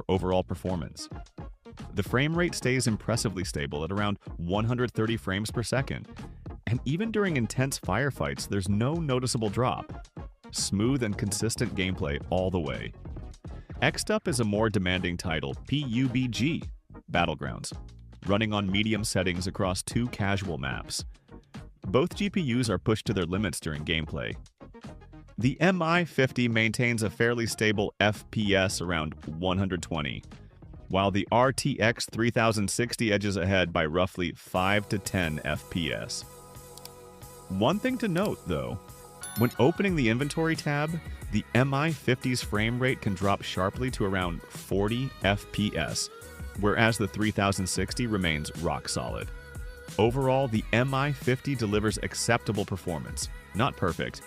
for overall performance. The frame rate stays impressively stable at around 130 frames per second, and even during intense firefights, there's no noticeable drop. Smooth and consistent gameplay all the way. Next up is a more demanding title, PUBG Battlegrounds, running on medium settings across 2 casual maps. Both GPUs are pushed to their limits during gameplay. The MI50 maintains a fairly stable FPS around 120, while the RTX 3060 edges ahead by roughly 5 to 10 FPS. One thing to note, though, when opening the inventory tab, the MI50's frame rate can drop sharply to around 40 FPS, whereas the 3060 remains rock solid. Overall, the MI50 delivers acceptable performance, not perfect,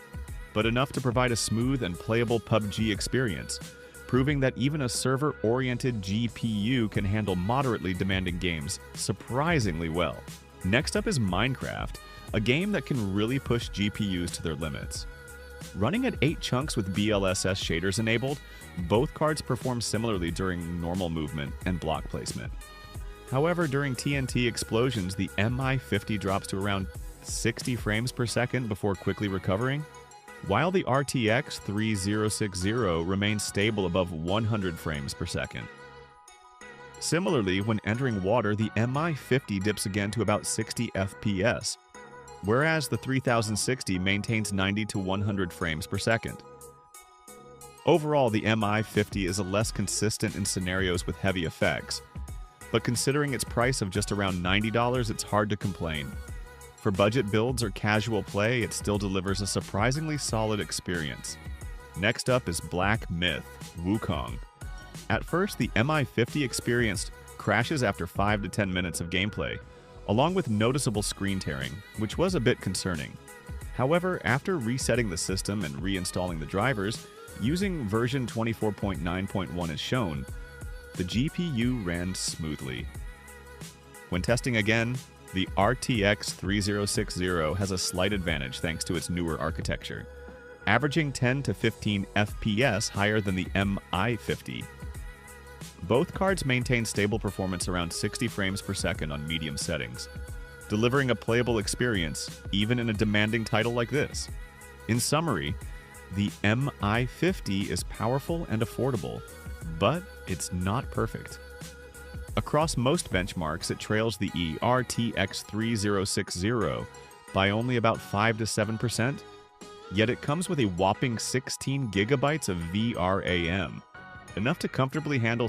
but enough to provide a smooth and playable PUBG experience, proving that even a server-oriented GPU can handle moderately demanding games surprisingly well. Next up is Minecraft, a game that can really push GPUs to their limits. Running at 8 chunks with BLSS shaders enabled, both cards perform similarly during normal movement and block placement. However, during TNT explosions, the MI50 drops to around 60 frames per second before quickly recovering, while the RTX 3060 remains stable above 100 frames per second. Similarly, when entering water, the MI50 dips again to about 60 FPS, whereas the 3060 maintains 90 to 100 frames per second. Overall, the MI50 is less consistent in scenarios with heavy effects, but considering its price of just around $90, it's hard to complain. For budget builds or casual play, it still delivers a surprisingly solid experience. Next up is Black Myth: Wukong. At first, the MI50 experienced crashes after 5 to 10 minutes of gameplay, along with noticeable screen tearing, which was a bit concerning. However, after resetting the system and reinstalling the drivers, using version 24.9.1 as shown, the GPU ran smoothly. When testing again, the RTX 3060 has a slight advantage thanks to its newer architecture, averaging 10 to 15 FPS higher than the MI50. Both cards maintain stable performance around 60 frames per second on medium settings, delivering a playable experience even in a demanding title like this. In summary, the MI50 is powerful and affordable, but it's not perfect. Across most benchmarks, it trails the RTX 3060 by only about 5 to 7%, yet it comes with a whopping 16 gigabytes of VRAM, enough to comfortably handle